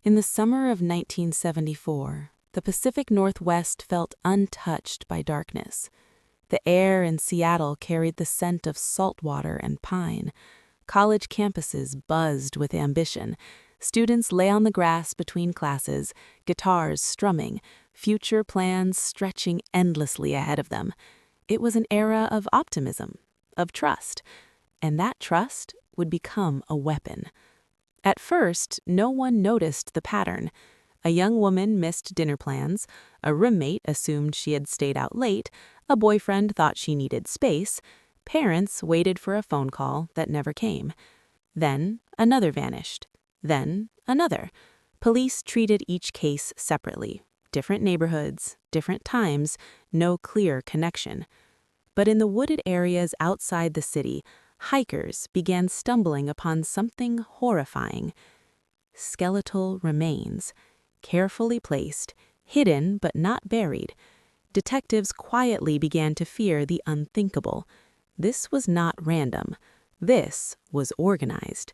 In the summer of 1974, the Pacific Northwest felt untouched by darkness. The air in Seattle carried the scent of salt water and pine. College campuses buzzed with ambition. Students lay on the grass between classes, guitars strumming, future plans stretching endlessly ahead of them. It was an era of optimism, of trust, and that trust would become a weapon. At first, no one noticed the pattern. A young woman missed dinner plans, a roommate assumed she had stayed out late, a boyfriend thought she needed space, parents waited for a phone call that never came. Then another vanished. Then another. Police treated each case separately. Different neighborhoods, different times, no clear connection. But in the wooded areas outside the city, hikers began stumbling upon something horrifying. Skeletal remains, carefully placed, hidden but not buried. Detectives quietly began to fear the unthinkable. This was not random. This was organized.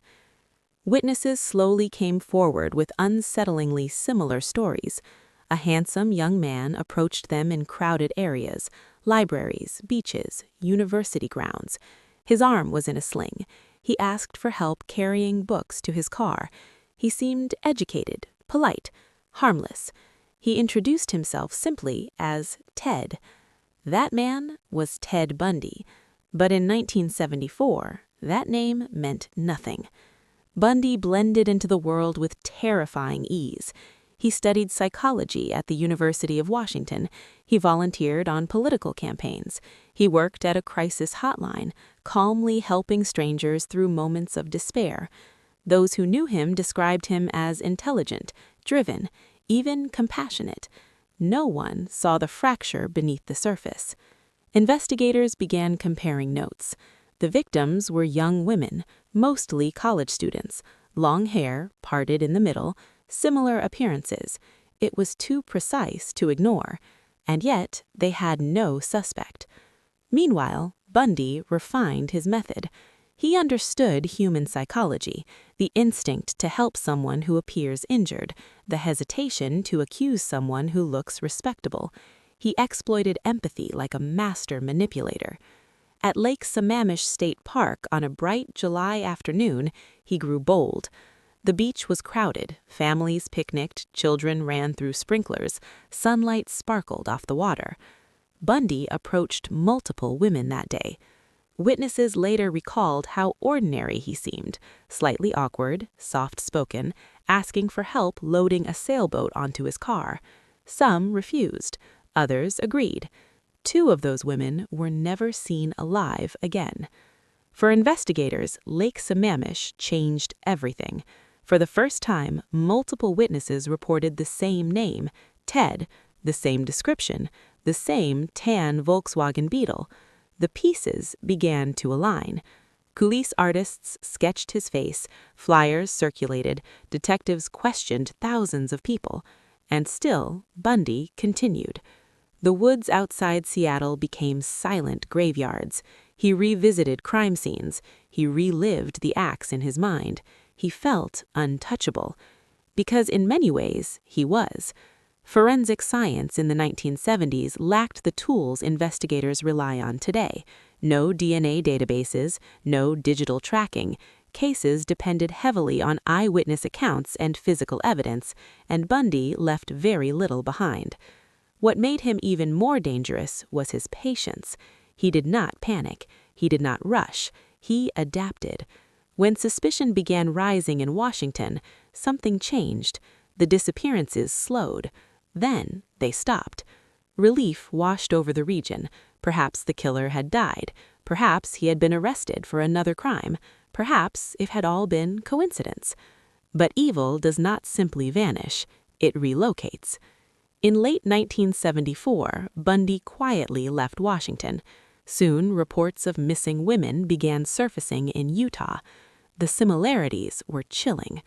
Witnesses slowly came forward with unsettlingly similar stories. A handsome young man approached them in crowded areas, libraries, beaches, university grounds. His arm was in a sling. He asked for help carrying books to his car. He seemed educated, polite, harmless. He introduced himself simply as Ted. That man was Ted Bundy. But in 1974, that name meant nothing. Bundy blended into the world with terrifying ease. He studied psychology at the University of Washington. He volunteered on political campaigns. He worked at a crisis hotline, calmly helping strangers through moments of despair. Those who knew him described him as intelligent, driven, even compassionate. No one saw the fracture beneath the surface. Investigators began comparing notes. The victims were young women, mostly college students, long hair, parted in the middle, similar appearances. It was too precise to ignore, and yet they had no suspect. Meanwhile, Bundy refined his method. He understood human psychology, the instinct to help someone who appears injured, the hesitation to accuse someone who looks respectable. He exploited empathy like a master manipulator. At Lake Sammamish State Park on a bright July afternoon, he grew bold. The beach was crowded, families picnicked, children ran through sprinklers, sunlight sparkled off the water. Bundy approached multiple women that day. Witnesses later recalled how ordinary he seemed, slightly awkward, soft-spoken, asking for help loading a sailboat onto his car. Some refused, others agreed. 2 of those women were never seen alive again. For investigators, Lake Sammamish changed everything. For the first time, multiple witnesses reported the same name, Ted, the same description, the same tan Volkswagen Beetle. The pieces began to align. Coulice artists sketched his face, flyers circulated, detectives questioned thousands of people. And still, Bundy continued. The woods outside Seattle became silent graveyards. He revisited crime scenes. He relived the acts in his mind. He felt untouchable. Because in many ways, he was. Forensic science in the 1970s lacked the tools investigators rely on today. No DNA databases, no digital tracking. Cases depended heavily on eyewitness accounts and physical evidence, and Bundy left very little behind. What made him even more dangerous was his patience. He did not panic. He did not rush. He adapted. When suspicion began rising in Washington, something changed. The disappearances slowed. Then they stopped. Relief washed over the region. Perhaps the killer had died. Perhaps he had been arrested for another crime. Perhaps it had all been coincidence. But evil does not simply vanish. It relocates. In late 1974, Bundy quietly left Washington. Soon, reports of missing women began surfacing in Utah. The similarities were chilling.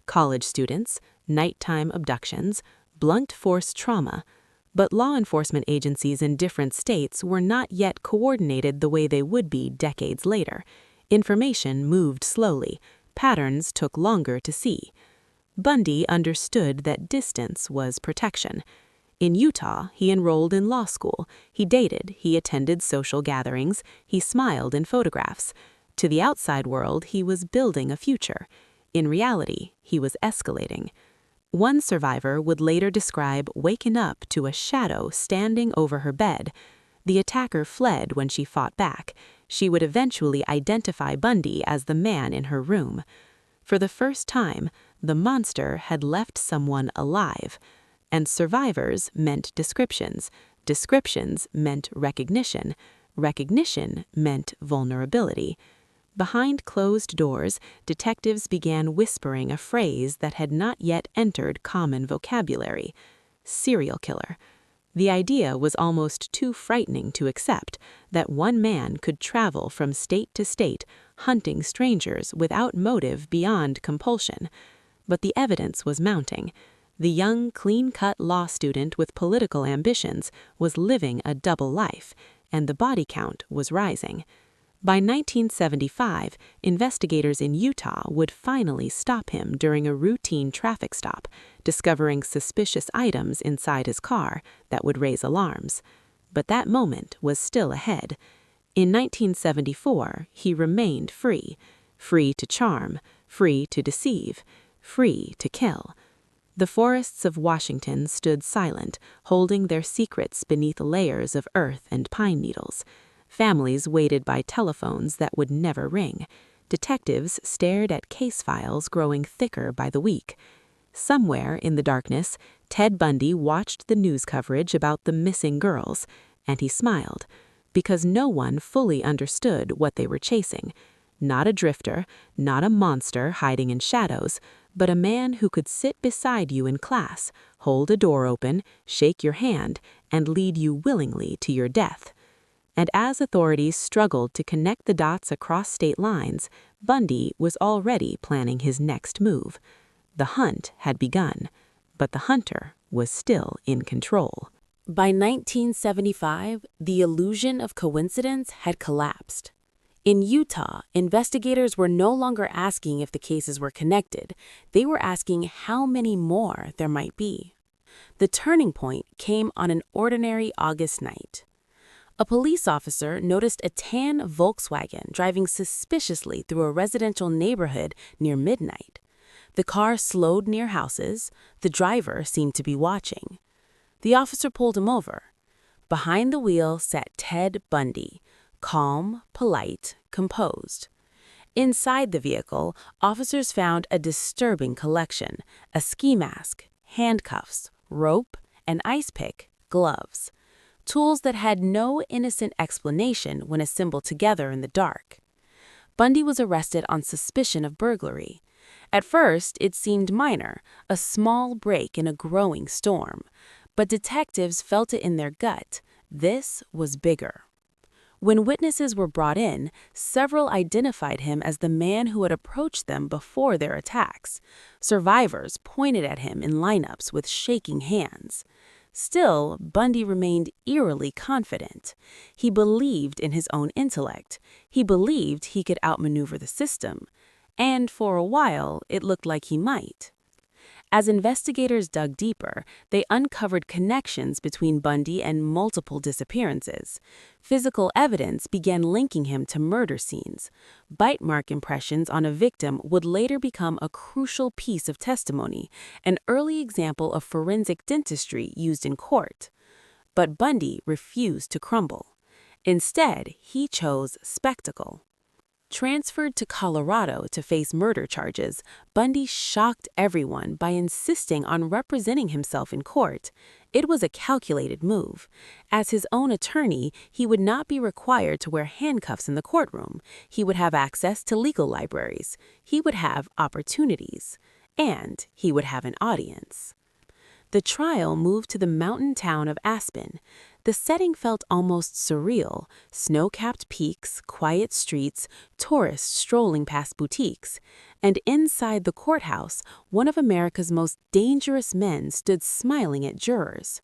College students, nighttime abductions, blunt force trauma. But law enforcement agencies in different states were not yet coordinated the way they would be decades later. Information moved slowly. Patterns took longer to see. Bundy understood that distance was protection. In Utah, he enrolled in law school, he dated, he attended social gatherings, he smiled in photographs. To the outside world, he was building a future. In reality, he was escalating. One survivor would later describe waking up to a shadow standing over her bed. The attacker fled when she fought back. She would eventually identify Bundy as the man in her room. For the first time, the monster had left someone alive. And survivors meant descriptions. Descriptions meant recognition. Recognition meant vulnerability. Behind closed doors, detectives began whispering a phrase that had not yet entered common vocabulary: serial killer. The idea was almost too frightening to accept, that one man could travel from state to state, hunting strangers without motive beyond compulsion. But the evidence was mounting. The young, clean-cut law student with political ambitions was living a double life, and the body count was rising. By 1975, investigators in Utah would finally stop him during a routine traffic stop, discovering suspicious items inside his car that would raise alarms. But that moment was still ahead. In 1974, he remained free. Free to charm, free to deceive, free to kill. The forests of Washington stood silent, holding their secrets beneath layers of earth and pine needles. Families waited by telephones that would never ring. Detectives stared at case files growing thicker by the week. Somewhere in the darkness, Ted Bundy watched the news coverage about the missing girls, and he smiled, because no one fully understood what they were chasing. Not a drifter, not a monster hiding in shadows, but a man who could sit beside you in class, hold a door open, shake your hand, and lead you willingly to your death. And as authorities struggled to connect the dots across state lines, Bundy was already planning his next move. The hunt had begun, but the hunter was still in control. By 1975, the illusion of coincidence had collapsed. In Utah, investigators were no longer asking if the cases were connected. They were asking how many more there might be. The turning point came on an ordinary August night. A police officer noticed a tan Volkswagen driving suspiciously through a residential neighborhood near midnight. The car slowed near houses. The driver seemed to be watching. The officer pulled him over. Behind the wheel sat Ted Bundy, calm, polite, composed. Inside the vehicle, officers found a disturbing collection: a ski mask, handcuffs, rope, an ice pick, gloves. Tools that had no innocent explanation when assembled together in the dark. Bundy was arrested on suspicion of burglary. At first, it seemed minor, a small break in a growing storm. But detectives felt it in their gut. This was bigger. When witnesses were brought in, several identified him as the man who had approached them before their attacks. Survivors pointed at him in lineups with shaking hands. Still, Bundy remained eerily confident. He believed in his own intellect. He believed he could outmaneuver the system. And for a while, it looked like he might. As investigators dug deeper, they uncovered connections between Bundy and multiple disappearances. Physical evidence began linking him to murder scenes. Bite mark impressions on a victim would later become a crucial piece of testimony, an early example of forensic dentistry used in court. But Bundy refused to crumble. Instead, he chose spectacle. Transferred to Colorado to face murder charges, Bundy shocked everyone by insisting on representing himself in court. It was a calculated move. As his own attorney, he would not be required to wear handcuffs in the courtroom. He would have access to legal libraries. He would have opportunities. And he would have an audience. The trial moved to the mountain town of Aspen. The setting felt almost surreal: snow-capped peaks, quiet streets, tourists strolling past boutiques. And inside the courthouse, one of America's most dangerous men stood smiling at jurors.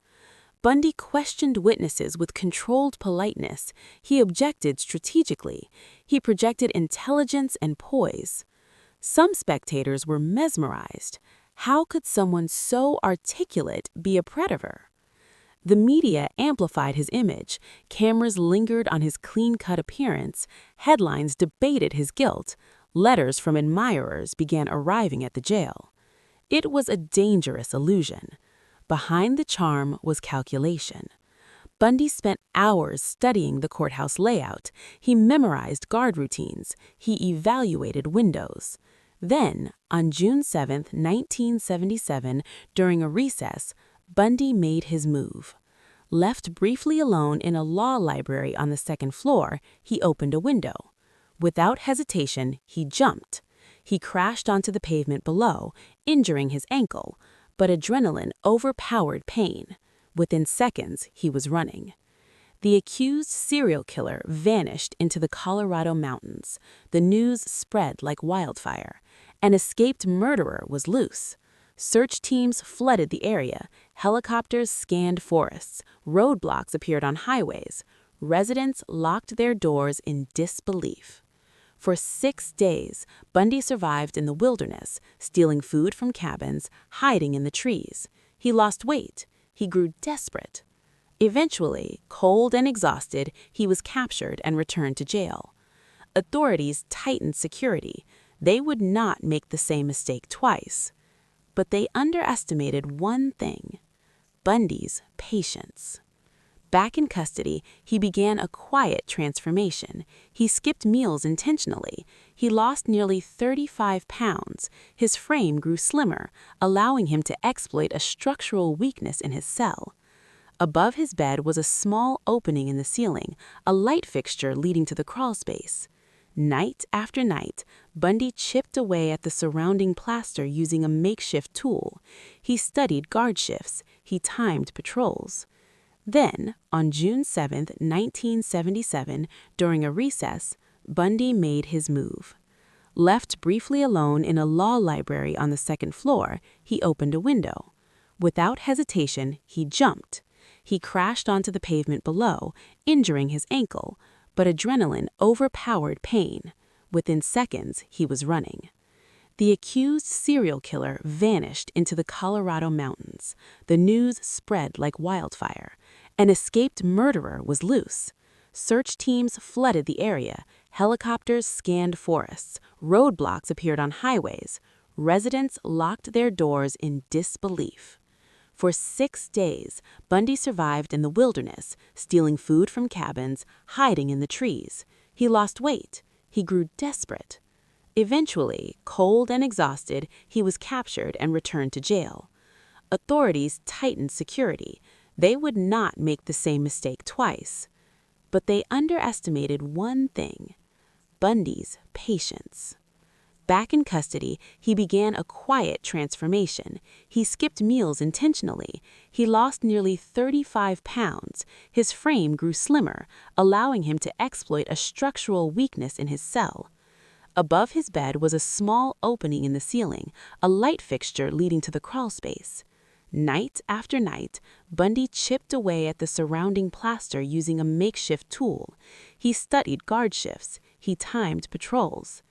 Bundy questioned witnesses with controlled politeness. He objected strategically. He projected intelligence and poise. Some spectators were mesmerized. How could someone so articulate be a predator? The media amplified his image, cameras lingered on his clean-cut appearance, headlines debated his guilt, letters from admirers began arriving at the jail. It was a dangerous illusion. Behind the charm was calculation. Bundy spent hours studying the courthouse layout. He memorized guard routines. He evaluated windows. Then, on June 7, 1977, during a recess, Bundy made his move. Left briefly alone in a law library on the second floor, he opened a window. Without hesitation, he jumped. He crashed onto the pavement below, injuring his ankle, but adrenaline overpowered pain. Within seconds, he was running. The accused serial killer vanished into the Colorado mountains. The news spread like wildfire. An escaped murderer was loose. Search teams flooded the area. Helicopters scanned forests. Roadblocks appeared on highways. Residents locked their doors in disbelief. For 6 days, Bundy survived in the wilderness, stealing food from cabins, hiding in the trees. He lost weight. He grew desperate. Eventually, cold and exhausted, he was captured and returned to jail. Authorities tightened security. They would not make the same mistake twice. But they underestimated one thing: Bundy's patience. Back in custody, he began a quiet transformation. He skipped meals intentionally. He lost nearly 35 pounds. His frame grew slimmer, allowing him to exploit a structural weakness in his cell. Above his bed was a small opening in the ceiling, a light fixture leading to the crawl space. Night after night, Bundy chipped away at the surrounding plaster using a makeshift tool. He studied guard shifts. He timed patrols. Then, on June 7, 1977, during a recess, Bundy made his move. Left briefly alone in a law library on the second floor, he opened a window. Without hesitation, he jumped. He crashed onto the pavement below, injuring his ankle, but adrenaline overpowered pain. Within seconds, he was running. The accused serial killer vanished into the Colorado mountains. The news spread like wildfire. An escaped murderer was loose. Search teams flooded the area. Helicopters scanned forests. Roadblocks appeared on highways. Residents locked their doors in disbelief. For 6 days, Bundy survived in the wilderness, stealing food from cabins, hiding in the trees. He lost weight. He grew desperate. Eventually, cold and exhausted, he was captured and returned to jail. Authorities tightened security. They would not make the same mistake twice. But they underestimated one thing: Bundy's patience. Back in custody, he began a quiet transformation. He skipped meals intentionally. He lost nearly 35 pounds. His frame grew slimmer, allowing him to exploit a structural weakness in his cell. Above his bed was a small opening in the ceiling, a light fixture leading to the crawl space. Night after night, Bundy chipped away at the surrounding plaster using a makeshift tool. He studied guard shifts. He timed patrols.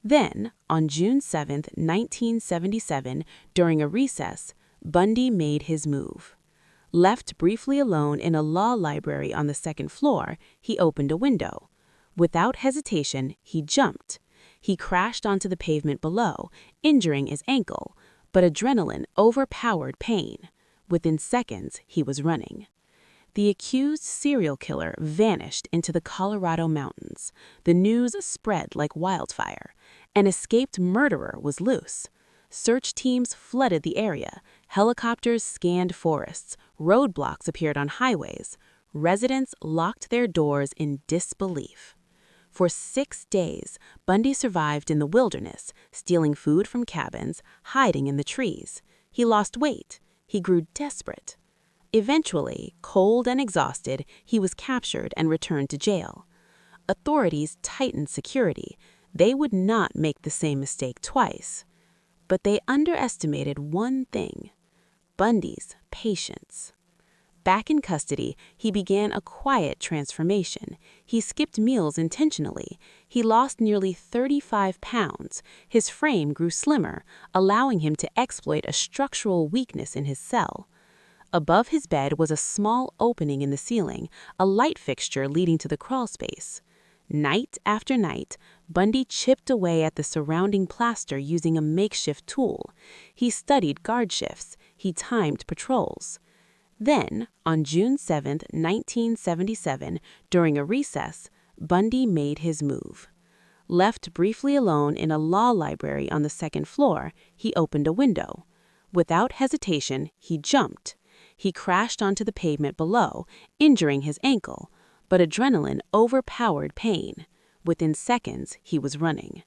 Then, on June 7, 1977, during a recess, Bundy made his move. Left briefly alone in a law library on the second floor, he opened a window. Without hesitation, he jumped. He crashed onto the pavement below, injuring his ankle, but adrenaline overpowered pain. Within seconds, he was running. The accused serial killer vanished into the Colorado mountains. The news spread like wildfire. An escaped murderer was loose. Search teams flooded the area. Helicopters scanned forests. Roadblocks appeared on highways. Residents locked their doors in disbelief. For 6 days, Bundy survived in the wilderness, stealing food from cabins, hiding in the trees. He lost weight. He grew desperate. Eventually, cold and exhausted, he was captured and returned to jail. Authorities tightened security. They would not make the same mistake twice. But they underestimated one thing: Bundy's patience. Back in custody, he began a quiet transformation. He skipped meals intentionally. He lost nearly 35 pounds. His frame grew slimmer, allowing him to exploit a structural weakness in his cell. Above his bed was a small opening in the ceiling, a light fixture leading to the crawl space. Night after night, Bundy chipped away at the surrounding plaster using a makeshift tool. He studied guard shifts. He timed patrols. Then, on June 7, 1977, during a recess, Bundy made his move. Left briefly alone in a law library on the second floor, he opened a window. Without hesitation, he jumped. He crashed onto the pavement below, injuring his ankle, but adrenaline overpowered pain. Within seconds, he was running.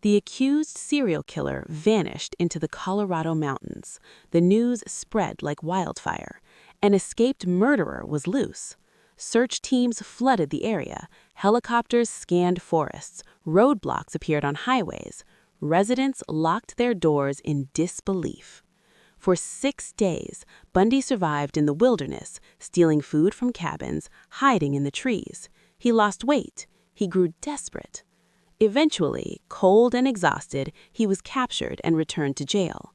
The accused serial killer vanished into the Colorado mountains. The news spread like wildfire. An escaped murderer was loose. Search teams flooded the area. Helicopters scanned forests. Roadblocks appeared on highways. Residents locked their doors in disbelief. For 6 days, Bundy survived in the wilderness, stealing food from cabins, hiding in the trees. He lost weight. He grew desperate. Eventually, cold and exhausted, he was captured and returned to jail.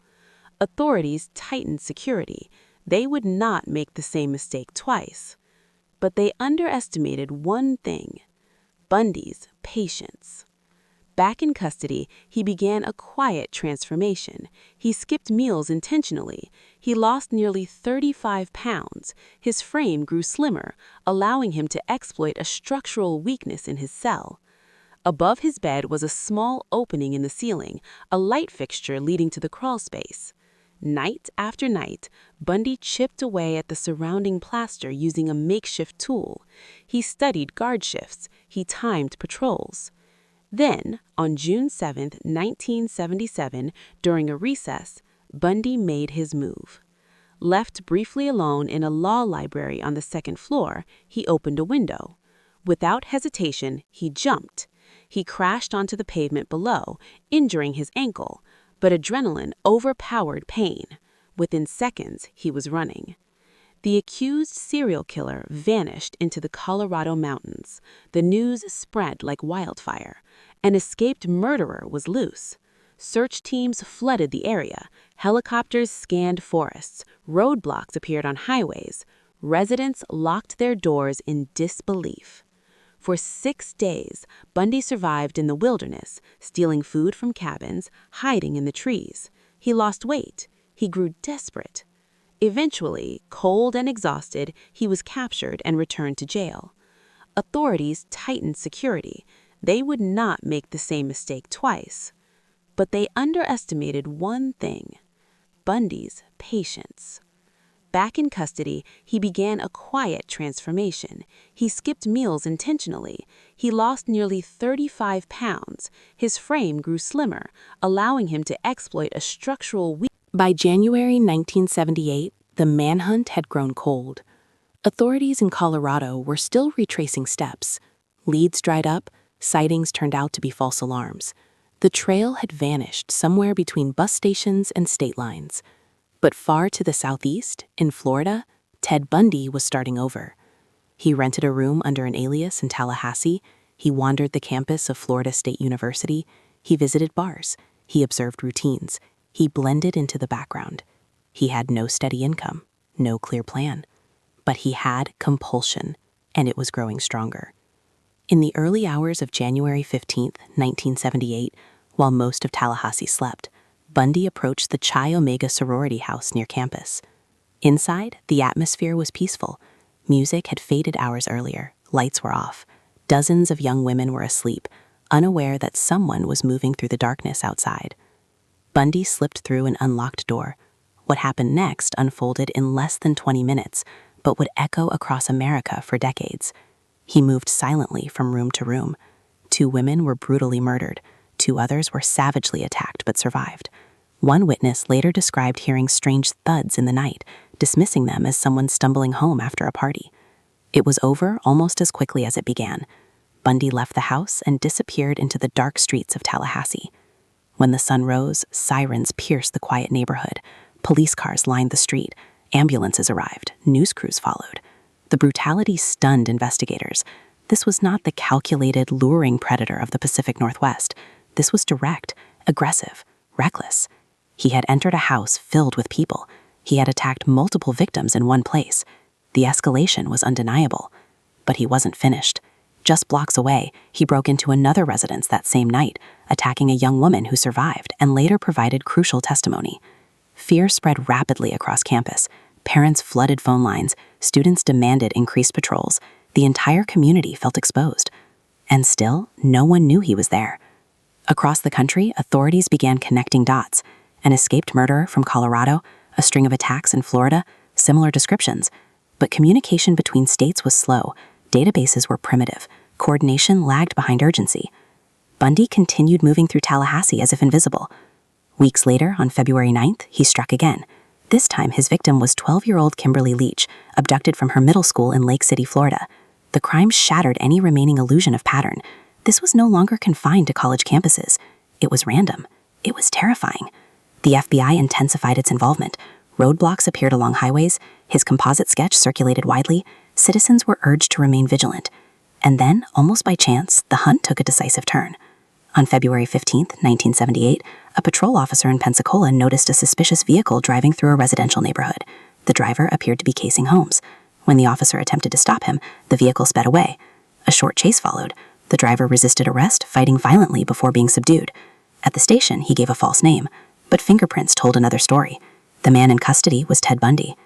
Authorities tightened security. They would not make the same mistake twice. But they underestimated one thing: Bundy's patience. Back in custody, he began a quiet transformation. He skipped meals intentionally. He lost nearly 35 pounds. His frame grew slimmer, allowing him to exploit a structural weakness in his cell. Above his bed was a small opening in the ceiling, a light fixture leading to the crawl space. Night after night, Bundy chipped away at the surrounding plaster using a makeshift tool. He studied guard shifts. He timed patrols. Then, on June 7, 1977, during a recess, Bundy made his move. Left briefly alone in a law library on the second floor, he opened a window. Without hesitation, he jumped. He crashed onto the pavement below, injuring his ankle, but adrenaline overpowered pain. Within seconds, he was running. The accused serial killer vanished into the Colorado mountains. The news spread like wildfire. An escaped murderer was loose. Search teams flooded the area. Helicopters scanned forests. Roadblocks appeared on highways. Residents locked their doors in disbelief. For 6 days, Bundy survived in the wilderness, stealing food from cabins, hiding in the trees. He lost weight. He grew desperate. Eventually, cold and exhausted, he was captured and returned to jail. Authorities tightened security. They would not make the same mistake twice. But they underestimated one thing: Bundy's patience. Back in custody, he began a quiet transformation. He skipped meals intentionally. He lost nearly 35 pounds. His frame grew slimmer, allowing him to exploit a structural weakness. By January 1978, the manhunt had grown cold. Authorities in Colorado were still retracing steps. Leads dried up, sightings turned out to be false alarms. The trail had vanished somewhere between bus stations and state lines. But far to the southeast, in Florida, Ted Bundy was starting over. He rented a room under an alias in Tallahassee. He wandered the campus of Florida State University. He visited bars. He observed routines. He blended into the background. He had no steady income, no clear plan. But he had compulsion, and it was growing stronger. In the early hours of January 15, 1978, while most of Tallahassee slept, Bundy approached the Chi Omega sorority house near campus. Inside, the atmosphere was peaceful. Music had faded hours earlier. Lights were off. Dozens of young women were asleep, unaware that someone was moving through the darkness outside. Bundy slipped through an unlocked door. What happened next unfolded in less than 20 minutes, but would echo across America for decades. He moved silently from room to room. 2 women were brutally murdered. 2 others were savagely attacked but survived. One witness later described hearing strange thuds in the night, dismissing them as someone stumbling home after a party. It was over almost as quickly as it began. Bundy left the house and disappeared into the dark streets of Tallahassee. When the sun rose, sirens pierced the quiet neighborhood. Police cars lined the street. Ambulances arrived, news crews followed. The brutality stunned investigators. This was not the calculated, luring predator of the Pacific Northwest. This was direct, aggressive, reckless. He had entered a house filled with people. He had attacked multiple victims in one place. The escalation was undeniable. But he wasn't finished. Just blocks away, he broke into another residence that same night, attacking a young woman who survived and later provided crucial testimony. Fear spread rapidly across campus. Parents flooded phone lines. Students demanded increased patrols. The entire community felt exposed. And still, no one knew he was there. Across the country, authorities began connecting dots. An escaped murderer from Colorado, a string of attacks in Florida, similar descriptions. But communication between states was slow. Databases were primitive. Coordination lagged behind urgency. Bundy continued moving through Tallahassee as if invisible. Weeks later, on February 9th, he struck again. This time, his victim was 12-year-old Kimberly Leach, abducted from her middle school in Lake City, Florida. The crime shattered any remaining illusion of pattern. This was no longer confined to college campuses. It was random. It was terrifying. The FBI intensified its involvement. Roadblocks appeared along highways. His composite sketch circulated widely. Citizens were urged to remain vigilant. And then, almost by chance, the hunt took a decisive turn. On February 15, 1978, a patrol officer in Pensacola noticed a suspicious vehicle driving through a residential neighborhood. The driver appeared to be casing homes. When the officer attempted to stop him, the vehicle sped away. A short chase followed. The driver resisted arrest, fighting violently before being subdued. At the station, he gave a false name, but fingerprints told another story. The man in custody was Ted Bundy.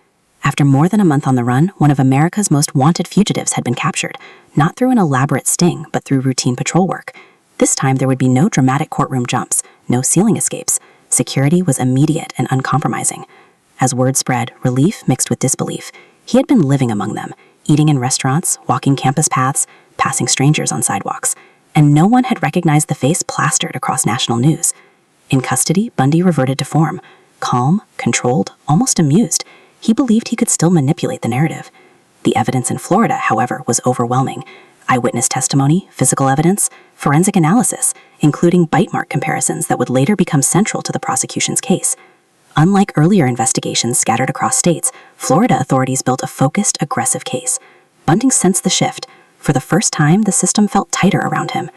After more than a month on the run, one of America's most wanted fugitives had been captured, not through an elaborate sting, but through routine patrol work. This time, there would be no dramatic courtroom jumps, no ceiling escapes. Security was immediate and uncompromising. As word spread, relief mixed with disbelief. He had been living among them, eating in restaurants, walking campus paths, passing strangers on sidewalks, and no one had recognized the face plastered across national news. In custody, Bundy reverted to form, calm, controlled, almost amused. He believed he could still manipulate the narrative. The evidence in Florida, however, was overwhelming. Eyewitness testimony, physical evidence, forensic analysis, including bite mark comparisons that would later become central to the prosecution's case. Unlike earlier investigations scattered across states, Florida authorities built a focused, aggressive case. Bundy sensed the shift. For the first time, the system felt tighter around him.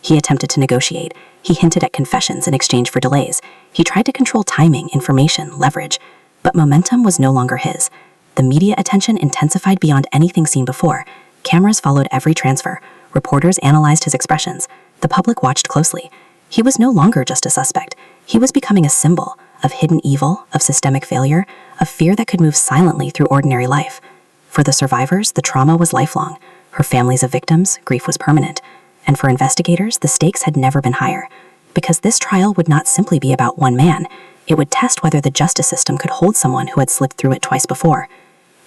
He attempted to negotiate. He hinted at confessions in exchange for delays. He tried to control timing, information, leverage. But momentum was no longer his. The media attention intensified beyond anything seen before. Cameras followed every transfer. Reporters analyzed his expressions. The public watched closely. He was no longer just a suspect. He was becoming a symbol of hidden evil, of systemic failure, of fear that could move silently through ordinary life. For the survivors, the trauma was lifelong. For families of victims, grief was permanent. And for investigators, the stakes had never been higher. Because this trial would not simply be about one man. It would test whether the justice system could hold someone who had slipped through it twice before.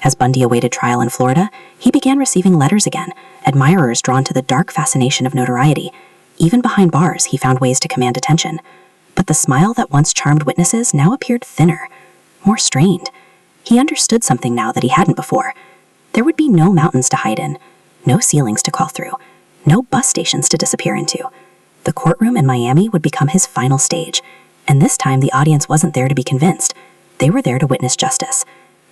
As Bundy awaited trial in Florida, he began receiving letters again, admirers drawn to the dark fascination of notoriety. Even behind bars, he found ways to command attention. But the smile that once charmed witnesses now appeared thinner, more strained. He understood something now that he hadn't before. There would be no mountains to hide in, no ceilings to crawl through, no bus stations to disappear into. The courtroom in Miami would become his final stage. And this time, the audience wasn't there to be convinced. They were there to witness justice.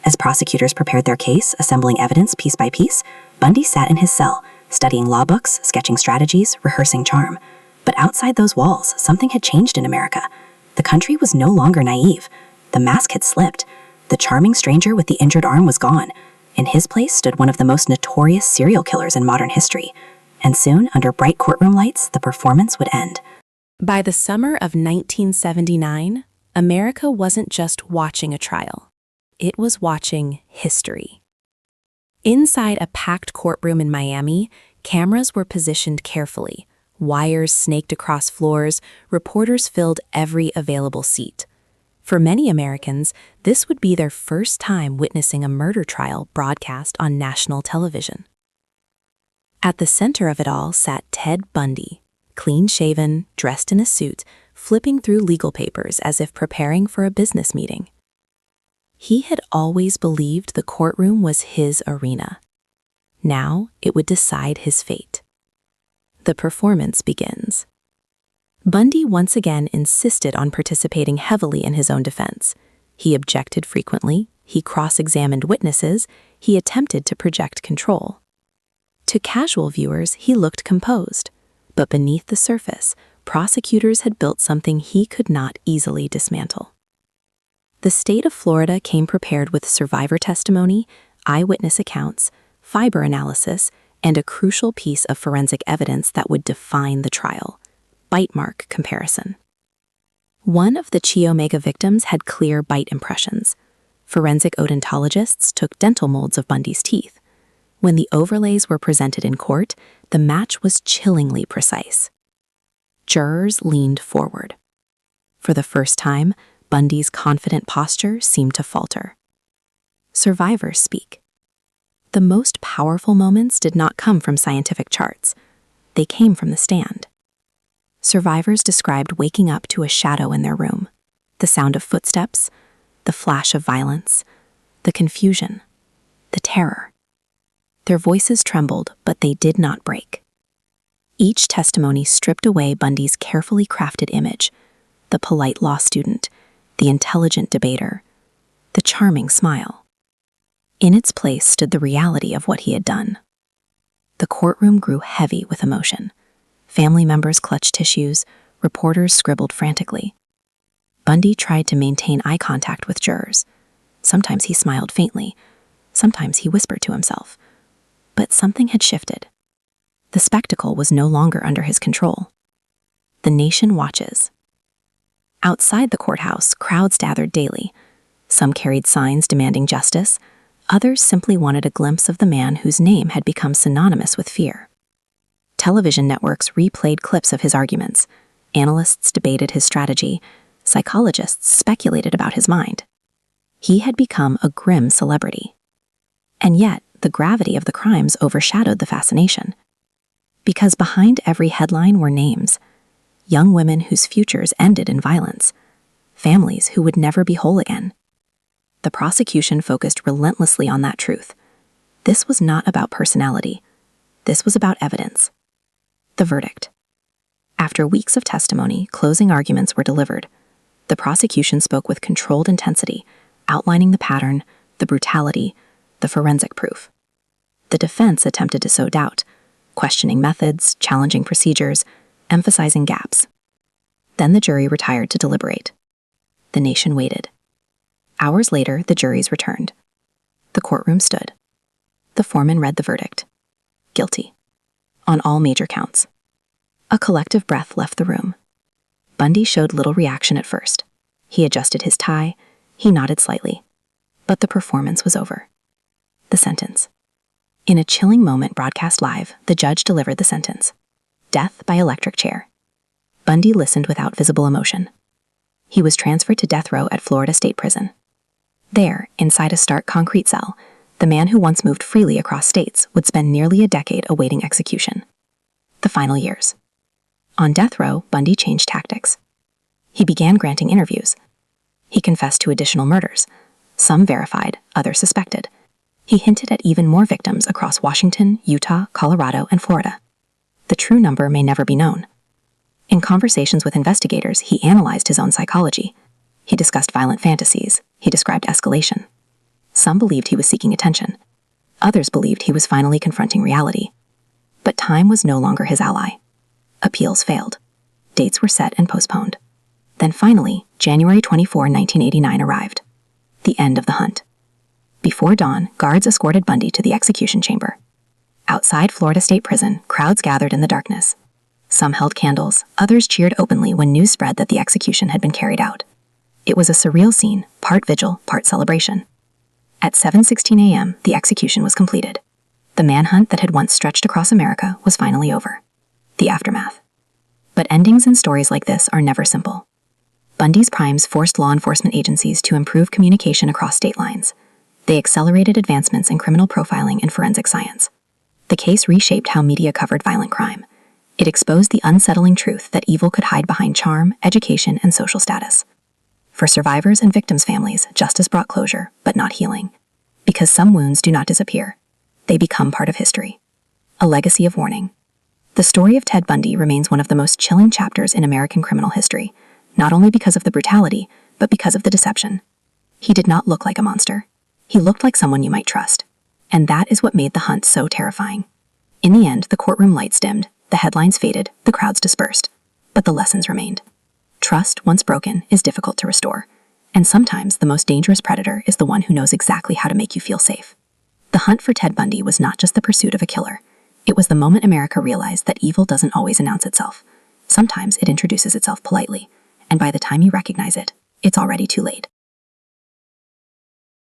As prosecutors prepared their case, assembling evidence piece by piece, Bundy sat in his cell, studying law books, sketching strategies, rehearsing charm. But outside those walls, something had changed in America. The country was no longer naive. The mask had slipped. The charming stranger with the injured arm was gone. In his place stood one of the most notorious serial killers in modern history. And soon, under bright courtroom lights, the performance would end. By the summer of 1979, America wasn't just watching a trial. It was watching history. Inside a packed courtroom in Miami, cameras were positioned carefully. Wires snaked across floors, reporters filled every available seat. For many Americans, this would be their first time witnessing a murder trial broadcast on national television. At the center of it all sat Ted Bundy, clean-shaven, dressed in a suit, flipping through legal papers as if preparing for a business meeting. He had always believed the courtroom was his arena. Now it would decide his fate. The performance begins. Bundy once again insisted on participating heavily in his own defense. He objected frequently, He cross-examined witnesses. He attempted to project control. To casual viewers, he looked composed. But beneath the surface, prosecutors had built something he could not easily dismantle. The state of Florida came prepared with survivor testimony, eyewitness accounts, fiber analysis, and a crucial piece of forensic evidence that would define the trial: bite mark comparison. One of the Chi Omega victims had clear bite impressions. Forensic odontologists took dental molds of Bundy's teeth. When the overlays were presented in court, the match was chillingly precise. Jurors leaned forward. For the first time, Bundy's confident posture seemed to falter. Survivors speak. The most powerful moments did not come from scientific charts. They came from the stand. Survivors described waking up to a shadow in their room, the sound of footsteps, the flash of violence, the confusion, the terror. Their voices trembled, but they did not break. Each testimony stripped away Bundy's carefully crafted image: the polite law student, the intelligent debater, the charming smile. In its place stood the reality of what he had done. The courtroom grew heavy with emotion. Family members clutched tissues, reporters scribbled frantically. Bundy tried to maintain eye contact with jurors. Sometimes he smiled faintly, sometimes he whispered to himself. But something had shifted. The spectacle was no longer under his control. The nation watches. Outside the courthouse, crowds gathered daily. Some carried signs demanding justice. Others simply wanted a glimpse of the man whose name had become synonymous with fear. Television networks replayed clips of his arguments. Analysts debated his strategy. Psychologists speculated about his mind. He had become a grim celebrity. And yet, the gravity of the crimes overshadowed the fascination. Because behind every headline were names: young women whose futures ended in violence, families who would never be whole again. The prosecution focused relentlessly on that truth. This was not about personality. This was about evidence. The verdict. After weeks of testimony, closing arguments were delivered. The prosecution spoke with controlled intensity, outlining the pattern, the brutality, the forensic proof. The defense attempted to sow doubt, questioning methods, challenging procedures, emphasizing gaps. Then the jury retired to deliberate. The nation waited. Hours later, the juries returned. The courtroom stood. The foreman read the verdict: guilty, on all major counts. A collective breath left the room. Bundy showed little reaction at first. He adjusted his tie, he nodded slightly. But the performance was over. The sentence. In a chilling moment broadcast live, the judge delivered the sentence: death by electric chair. Bundy listened without visible emotion. He was transferred to death row at Florida State Prison. There, inside a stark concrete cell, the man who once moved freely across states would spend nearly a decade awaiting execution. The final years. On death row, Bundy changed tactics. He began granting interviews. He confessed to additional murders, some verified, others suspected. He hinted at even more victims across Washington, Utah, Colorado, and Florida. The true number may never be known. In conversations with investigators, he analyzed his own psychology. He discussed violent fantasies. He described escalation. Some believed he was seeking attention. Others believed he was finally confronting reality. But time was no longer his ally. Appeals failed. Dates were set and postponed. Then finally, January 24, 1989 arrived. The end of the hunt. Before dawn, guards escorted Bundy to the execution chamber. Outside Florida State Prison, crowds gathered in the darkness. Some held candles, others cheered openly when news spread that the execution had been carried out. It was a surreal scene, part vigil, part celebration. At 7:16 a.m., the execution was completed. The manhunt that had once stretched across America was finally over. The aftermath. But endings in stories like this are never simple. Bundy's crimes forced law enforcement agencies to improve communication across state lines. They accelerated advancements in criminal profiling and forensic science. The case reshaped how media covered violent crime. It exposed the unsettling truth that evil could hide behind charm, education, and social status. For survivors and victims' families, justice brought closure, but not healing. Because some wounds do not disappear. They become part of history. A legacy of warning. The story of Ted Bundy remains one of the most chilling chapters in American criminal history, not only because of the brutality, but because of the deception. He did not look like a monster. He looked like someone you might trust. And that is what made the hunt so terrifying. In the end, the courtroom lights dimmed, the headlines faded, the crowds dispersed. But the lessons remained. Trust, once broken, is difficult to restore. And sometimes the most dangerous predator is the one who knows exactly how to make you feel safe. The hunt for Ted Bundy was not just the pursuit of a killer. It was the moment America realized that evil doesn't always announce itself. Sometimes it introduces itself politely, and by the time you recognize it, it's already too late.